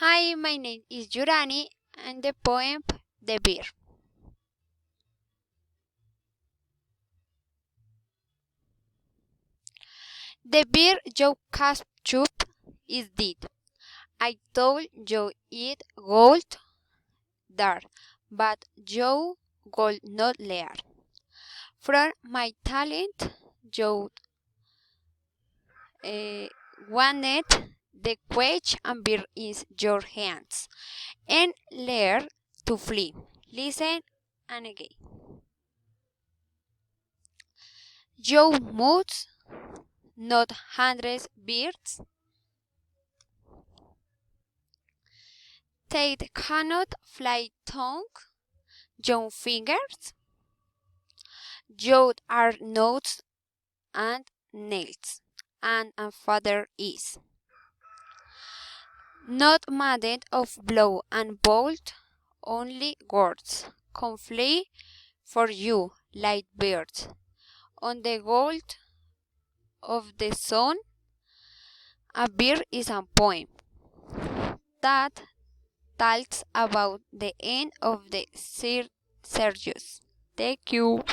Hi, my name is Yurani and the poem The Bear. The bear you captured is dead. I told you it would dare, but you would not learn. From my talent, you wanted the cage and bear in your hands, and learn to flee. Listen and again. You must not hundreds birds. They cannot fly tongue, young fingers. You are notes and nails, and a father is not made of blow and bolt, only words can fly for you like birds on the gold of the sun. A bird is a poem that tells about the end of the circus. Thank you.